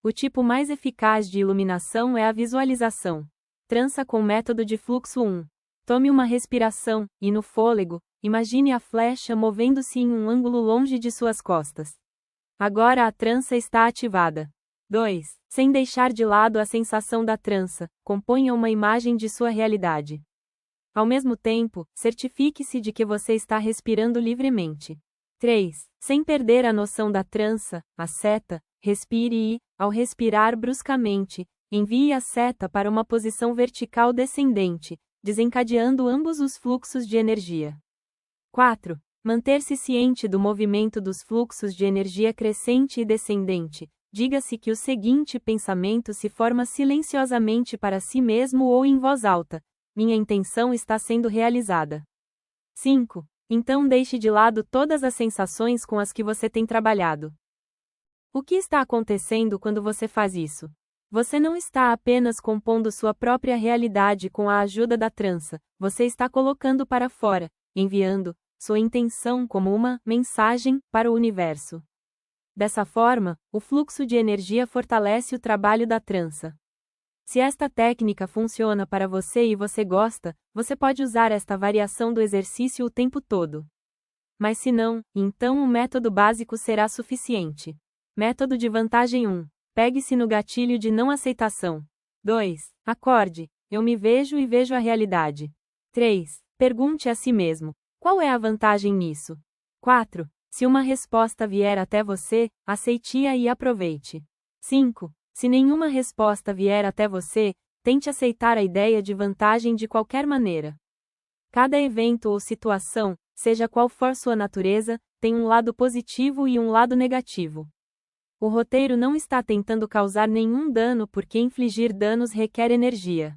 O tipo mais eficaz de iluminação é a visualização. Trança com método de fluxo 1. Tome uma respiração, e no fôlego, imagine a flecha movendo-se em um ângulo longe de suas costas. Agora a trança está ativada. 2. Sem deixar de lado a sensação da trança, componha uma imagem de sua realidade. Ao mesmo tempo, certifique-se de que você está respirando livremente. 3. Sem perder a noção da trança, a seta, respire e, ao respirar bruscamente, envie a seta para uma posição vertical descendente, desencadeando ambos os fluxos de energia. 4. Manter-se ciente do movimento dos fluxos de energia crescente e descendente. Diga-se que o seguinte pensamento se forma silenciosamente para si mesmo ou em voz alta: minha intenção está sendo realizada. 5. Então deixe de lado todas as sensações com as que você tem trabalhado. O que está acontecendo quando você faz isso? Você não está apenas compondo sua própria realidade com a ajuda da trança, você está colocando para fora, enviando sua intenção como uma mensagem para o universo. Dessa forma, o fluxo de energia fortalece o trabalho da trança. Se esta técnica funciona para você e você gosta, você pode usar esta variação do exercício o tempo todo. Mas se não, então o método básico será suficiente. Método de vantagem 1. Pegue-se no gatilho de não aceitação. 2. Acorde. Eu me vejo e vejo a realidade. 3. Pergunte a si mesmo: qual é a vantagem nisso? 4. Se uma resposta vier até você, aceite-a e aproveite. 5. Se nenhuma resposta vier até você, tente aceitar a ideia de vantagem de qualquer maneira. Cada evento ou situação, seja qual for sua natureza, tem um lado positivo e um lado negativo. O roteiro não está tentando causar nenhum dano porque infligir danos requer energia.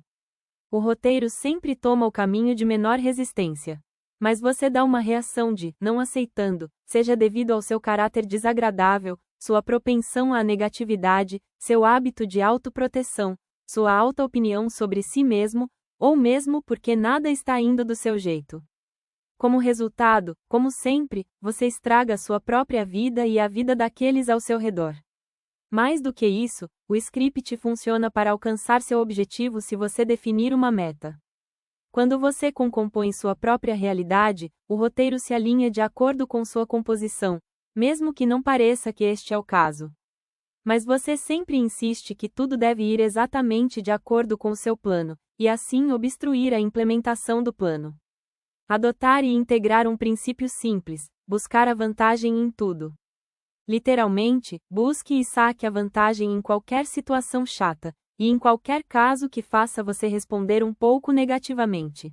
O roteiro sempre toma o caminho de menor resistência. Mas você dá uma reação de não aceitando, seja devido ao seu caráter desagradável, sua propensão à negatividade, seu hábito de autoproteção, sua alta opinião sobre si mesmo, ou mesmo porque nada está indo do seu jeito. Como resultado, como sempre, você estraga sua própria vida e a vida daqueles ao seu redor. Mais do que isso, o script funciona para alcançar seu objetivo se você definir uma meta. Quando você compõe sua própria realidade, o roteiro se alinha de acordo com sua composição, mesmo que não pareça que este é o caso. Mas você sempre insiste que tudo deve ir exatamente de acordo com o seu plano, e assim obstruir a implementação do plano. Adotar e integrar um princípio simples: buscar a vantagem em tudo. Literalmente, busque e saque a vantagem em qualquer situação chata, e em qualquer caso que faça você responder um pouco negativamente.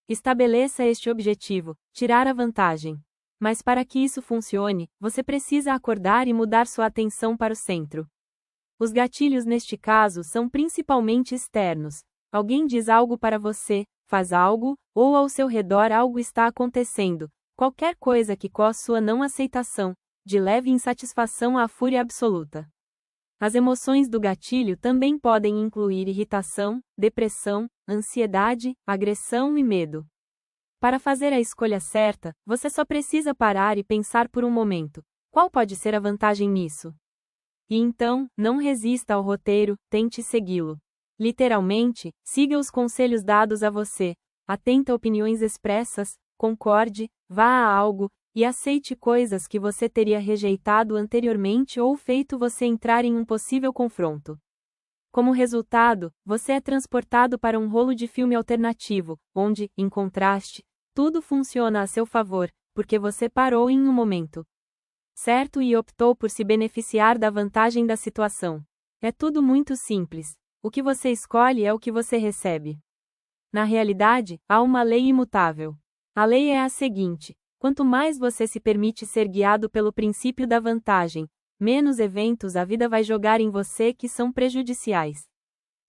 Estabeleça este objetivo: tirar a vantagem. Mas para que isso funcione, você precisa acordar e mudar sua atenção para o centro. Os gatilhos neste caso são principalmente externos. Alguém diz algo para você, faz algo, ou ao seu redor algo está acontecendo, qualquer coisa que cause sua não aceitação, de leve insatisfação à fúria absoluta. As emoções do gatilho também podem incluir irritação, depressão, ansiedade, agressão e medo. Para fazer a escolha certa, você só precisa parar e pensar por um momento: qual pode ser a vantagem nisso? E então, não resista ao roteiro, tente segui-lo. Literalmente, siga os conselhos dados a você, atenta a opiniões expressas, concorde, vá a algo, e aceite coisas que você teria rejeitado anteriormente ou feito você entrar em um possível confronto. Como resultado, você é transportado para um rolo de filme alternativo, onde, em contraste, tudo funciona a seu favor, porque você parou em um momento certo e optou por se beneficiar da vantagem da situação. É tudo muito simples. O que você escolhe é o que você recebe. Na realidade, há uma lei imutável. A lei é a seguinte: quanto mais você se permite ser guiado pelo princípio da vantagem, menos eventos a vida vai jogar em você que são prejudiciais.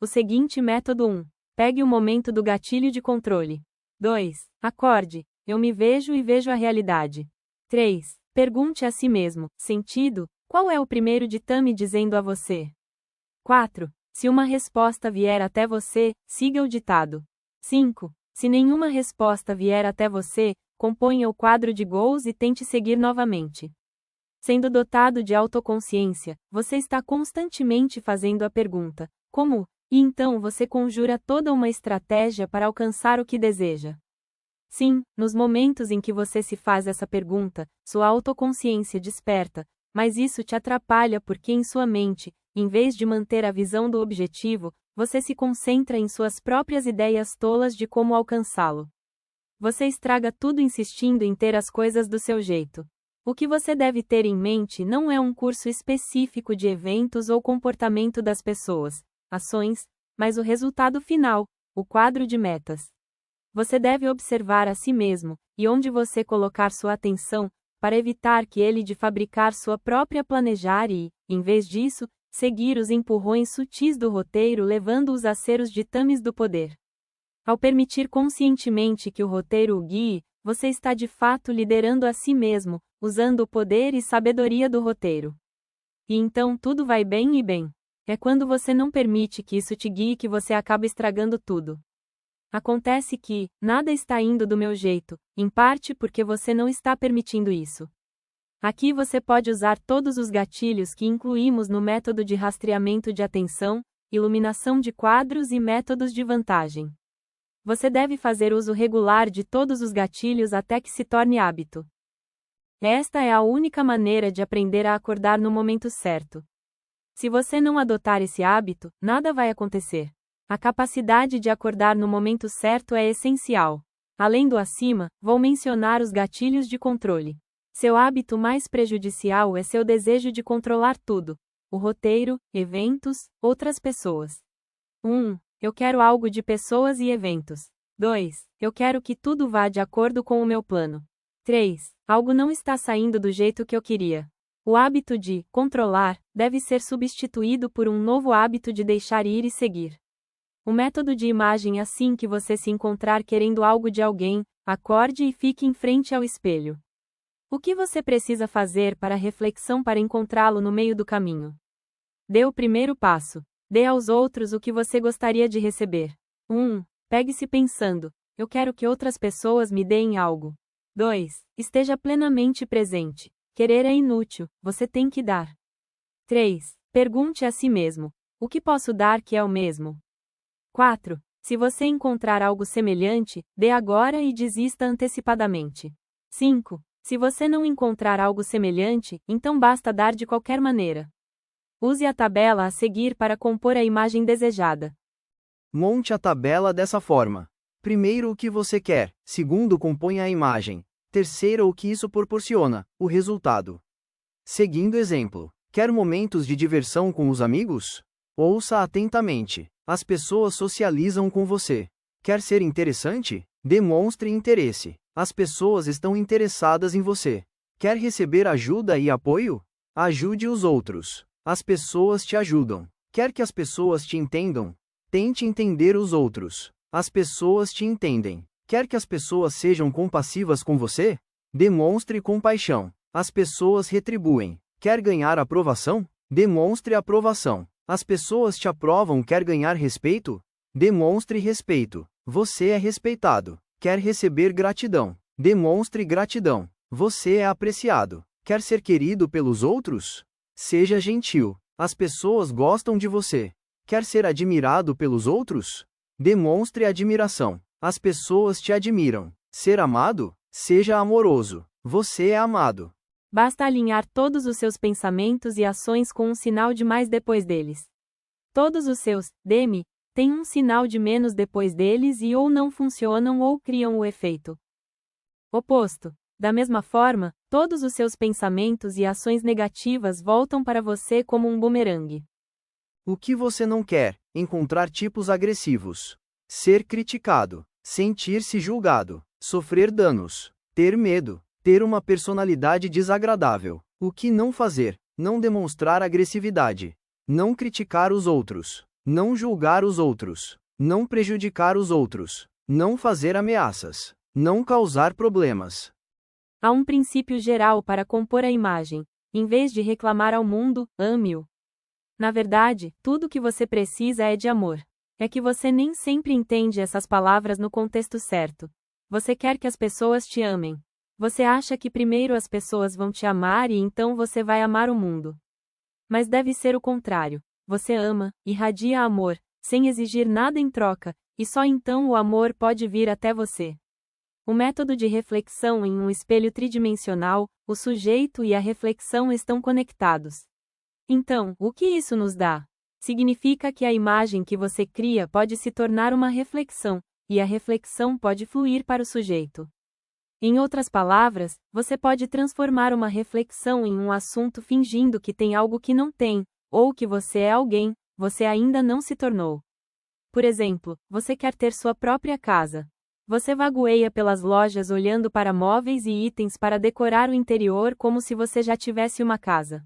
O seguinte método 1. Pegue o momento do gatilho de controle. 2. Acorde. Eu me vejo e vejo a realidade. 3. Pergunte a si mesmo: sentido, qual é o primeiro ditame dizendo a você? 4. Se uma resposta vier até você, siga o ditado. 5. Se nenhuma resposta vier até você, componha o quadro de gols e tente seguir novamente. Sendo dotado de autoconsciência, você está constantemente fazendo a pergunta: como? E então você conjura toda uma estratégia para alcançar o que deseja. Sim, nos momentos em que você se faz essa pergunta, sua autoconsciência desperta, mas isso te atrapalha porque em sua mente, em vez de manter a visão do objetivo, você se concentra em suas próprias ideias tolas de como alcançá-lo. Você estraga tudo insistindo em ter as coisas do seu jeito. O que você deve ter em mente não é um curso específico de eventos ou comportamento das pessoas, ações, mas o resultado final, o quadro de metas. Você deve observar a si mesmo, e onde você colocar sua atenção, para evitar que ele de fabricar sua própria planejar e, em vez disso, seguir os empurrões sutis do roteiro levando-os a ser os ditames do poder. Ao permitir conscientemente que o roteiro o guie, você está de fato liderando a si mesmo, usando o poder e sabedoria do roteiro. E então tudo vai bem e bem. É quando você não permite que isso te guie que você acaba estragando tudo. Acontece que, nada está indo do meu jeito, em parte porque você não está permitindo isso. Aqui você pode usar todos os gatilhos que incluímos no método de rastreamento de atenção, iluminação de quadros e métodos de vantagem. Você deve fazer uso regular de todos os gatilhos até que se torne hábito. Esta é a única maneira de aprender a acordar no momento certo. Se você não adotar esse hábito, nada vai acontecer. A capacidade de acordar no momento certo é essencial. Além do acima, vou mencionar os gatilhos de controle. Seu hábito mais prejudicial é seu desejo de controlar tudo: o roteiro, eventos, outras pessoas. 1. Eu quero algo de pessoas e eventos. 2. Eu quero que tudo vá de acordo com o meu plano. 3. Algo não está saindo do jeito que eu queria. O hábito de controlar deve ser substituído por um novo hábito de deixar ir e seguir. O método de imagem: assim que você se encontrar querendo algo de alguém, acorde e fique em frente ao espelho. O que você precisa fazer para a reflexão para encontrá-lo no meio do caminho? Dê o primeiro passo. Dê aos outros o que você gostaria de receber. 1. Pegue-se pensando: eu quero que outras pessoas me deem algo. 2. Esteja plenamente presente. Querer é inútil, você tem que dar. 3. Pergunte a si mesmo: o que posso dar que é o mesmo? 4. Se você encontrar algo semelhante, dê agora e desista antecipadamente. 5. Se você não encontrar algo semelhante, então basta dar de qualquer maneira. Use a tabela a seguir para compor a imagem desejada. Monte a tabela dessa forma. Primeiro, o que você quer. Segundo, componha a imagem. Terceiro, o que isso proporciona, o resultado. Seguindo exemplo. Quer momentos de diversão com os amigos? Ouça atentamente. As pessoas socializam com você. Quer ser interessante? Demonstre interesse. As pessoas estão interessadas em você. Quer receber ajuda e apoio? Ajude os outros. As pessoas te ajudam. Quer que as pessoas te entendam? Tente entender os outros. As pessoas te entendem. Quer que as pessoas sejam compassivas com você? Demonstre compaixão. As pessoas retribuem. Quer ganhar aprovação? Demonstre aprovação. As pessoas te aprovam. Quer ganhar respeito? Demonstre respeito. Você é respeitado. Quer receber gratidão? Demonstre gratidão. Você é apreciado. Quer ser querido pelos outros? Seja gentil. As pessoas gostam de você. Quer ser admirado pelos outros? Demonstre admiração. As pessoas te admiram. Ser amado? Seja amoroso. Você é amado. Basta alinhar todos os seus pensamentos e ações com um sinal de mais depois deles. Todos os seus "deme" têm um sinal de menos depois deles e ou não funcionam ou criam o efeito oposto. Da mesma forma, todos os seus pensamentos e ações negativas voltam para você como um bumerangue. O que você não quer? Encontrar tipos agressivos. Ser criticado. Sentir-se julgado. Sofrer danos. Ter medo. Ter uma personalidade desagradável. O que não fazer? Não demonstrar agressividade. Não criticar os outros. Não julgar os outros. Não prejudicar os outros. Não fazer ameaças. Não causar problemas. Há um princípio geral para compor a imagem. Em vez de reclamar ao mundo, ame-o. Na verdade, tudo o que você precisa é de amor. É que você nem sempre entende essas palavras no contexto certo. Você quer que as pessoas te amem. Você acha que primeiro as pessoas vão te amar e então você vai amar o mundo. Mas deve ser o contrário. Você ama, irradia amor, sem exigir nada em troca, e só então o amor pode vir até você. O método de reflexão em um espelho tridimensional, o sujeito e a reflexão estão conectados. Então, o que isso nos dá? Significa que a imagem que você cria pode se tornar uma reflexão, e a reflexão pode fluir para o sujeito. Em outras palavras, você pode transformar uma reflexão em um assunto fingindo que tem algo que não tem, ou que você é alguém, você ainda não se tornou. Por exemplo, você quer ter sua própria casa. Você vagueia pelas lojas olhando para móveis e itens para decorar o interior como se você já tivesse uma casa.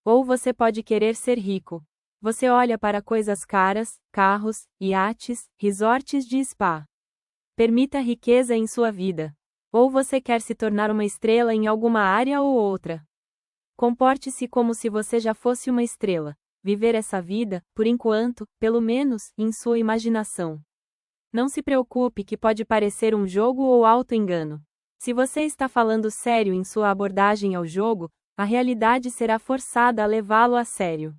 Ou você pode querer ser rico. Você olha para coisas caras, carros, iates, resorts de spa. Permita riqueza em sua vida. Ou você quer se tornar uma estrela em alguma área ou outra. Comporte-se como se você já fosse uma estrela. Viver essa vida, por enquanto, pelo menos, em sua imaginação. Não se preocupe que pode parecer um jogo ou auto-engano. Se você está falando sério em sua abordagem ao jogo, a realidade será forçada a levá-lo a sério.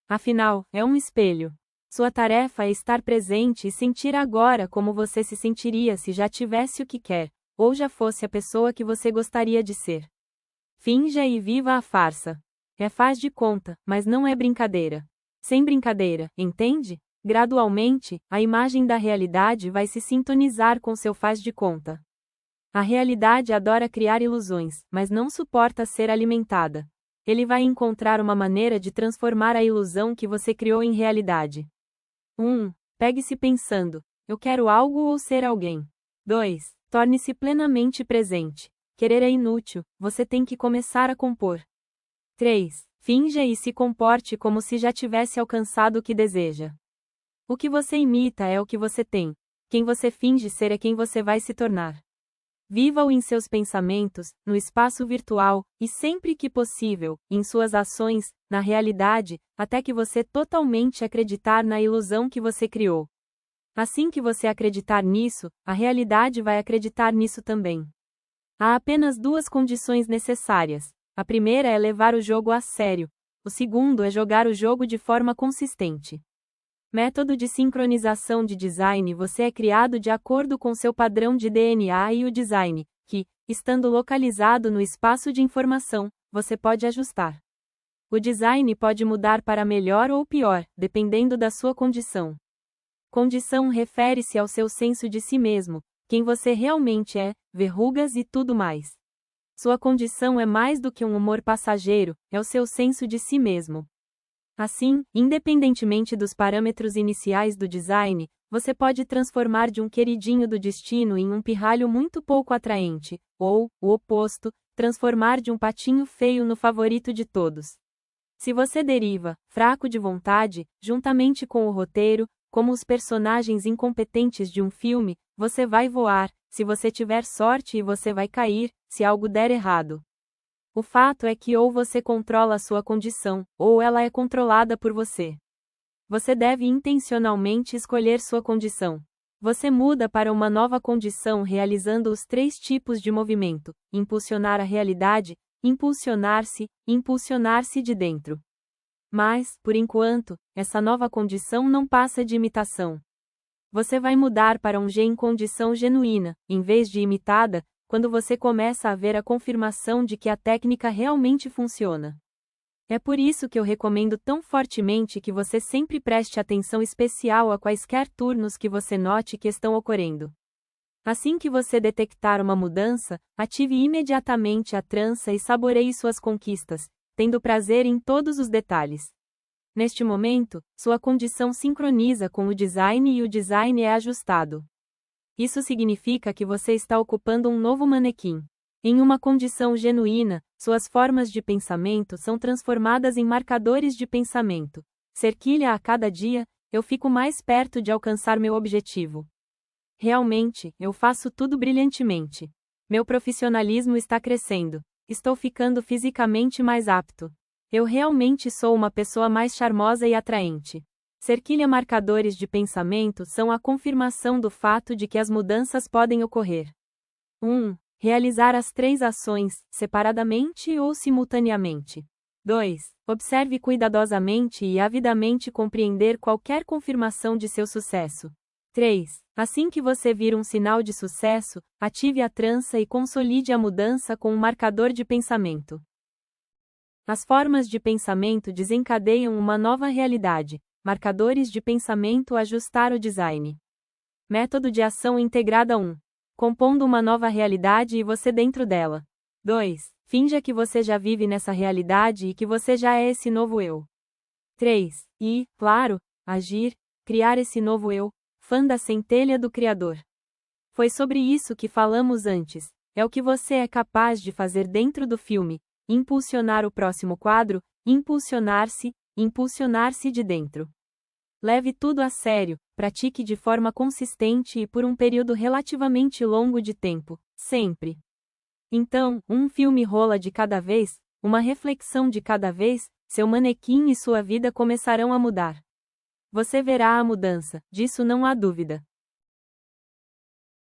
Afinal, é um espelho. Sua tarefa é estar presente e sentir agora como você se sentiria se já tivesse o que quer, ou já fosse a pessoa que você gostaria de ser. Finja e viva a farsa. É faz de conta, mas não é brincadeira. Sem brincadeira, entende? Gradualmente, a imagem da realidade vai se sintonizar com seu faz de conta. A realidade adora criar ilusões, mas não suporta ser alimentada. Ele vai encontrar uma maneira de transformar a ilusão que você criou em realidade. 1. Pegue-se pensando: eu quero algo ou ser alguém. 2. Torne-se plenamente presente. Querer é inútil, você tem que começar a compor. 3. Finja e se comporte como se já tivesse alcançado o que deseja. O que você imita é o que você tem. Quem você finge ser é quem você vai se tornar. Viva-o em seus pensamentos, no espaço virtual, e sempre que possível, em suas ações, na realidade, até que você totalmente acreditar na ilusão que você criou. Assim que você acreditar nisso, a realidade vai acreditar nisso também. Há apenas duas condições necessárias. A primeira é levar o jogo a sério. O segundo é jogar o jogo de forma consistente. Método de sincronização de design. Você é criado de acordo com seu padrão de DNA e o design, que, estando localizado no espaço de informação, você pode ajustar. O design pode mudar para melhor ou pior, dependendo da sua condição. Condição refere-se ao seu senso de si mesmo, quem você realmente é, verrugas e tudo mais. Sua condição é mais do que um humor passageiro, é o seu senso de si mesmo. Assim, independentemente dos parâmetros iniciais do design, você pode transformar de um queridinho do destino em um pirralho muito pouco atraente, ou, o oposto, transformar de um patinho feio no favorito de todos. Se você deriva, fraco de vontade, juntamente com o roteiro, como os personagens incompetentes de um filme, você vai voar, se você tiver sorte, e você vai cair, se algo der errado. O fato é que ou você controla a sua condição, ou ela é controlada por você. Você deve intencionalmente escolher sua condição. Você muda para uma nova condição realizando os 3 tipos de movimento: impulsionar a realidade, impulsionar-se de dentro. Mas, por enquanto, essa nova condição não passa de imitação. Você vai mudar para um G em condição genuína, em vez de imitada, quando você começa a ver a confirmação de que a técnica realmente funciona. É por isso que eu recomendo tão fortemente que você sempre preste atenção especial a quaisquer turnos que você note que estão ocorrendo. Assim que você detectar uma mudança, ative imediatamente a trança e saboreie suas conquistas, tendo prazer em todos os detalhes. Neste momento, sua condição sincroniza com o design e o design é ajustado. Isso significa que você está ocupando um novo manequim. Em uma condição genuína, suas formas de pensamento são transformadas em marcadores de pensamento. Cerquilha a cada dia, eu fico mais perto de alcançar meu objetivo. Realmente, eu faço tudo brilhantemente. Meu profissionalismo está crescendo. Estou ficando fisicamente mais apto. Eu realmente sou uma pessoa mais charmosa e atraente. Cerquilha marcadores de pensamento são a confirmação do fato de que as mudanças podem ocorrer. 1. Realizar as 3 ações, separadamente ou simultaneamente. 2. Observe cuidadosamente e avidamente compreender qualquer confirmação de seu sucesso. 3. Assim que você vir um sinal de sucesso, ative a trança e consolide a mudança com um marcador de pensamento. As formas de pensamento desencadeiam uma nova realidade. Marcadores de pensamento ajustar o design. Método de ação integrada 1. Compondo uma nova realidade e você dentro dela. 2. Finja que você já vive nessa realidade e que você já é esse novo eu. 3. E, claro, agir, criar esse novo eu, fã da centelha do Criador. Foi sobre isso que falamos antes. É o que você é capaz de fazer dentro do filme. Impulsionar o próximo quadro, impulsionar-se de dentro. Leve tudo a sério, pratique de forma consistente e por um período relativamente longo de tempo, sempre. Então, um filme rola de cada vez, uma reflexão de cada vez, seu manequim e sua vida começarão a mudar. Você verá a mudança, disso não há dúvida.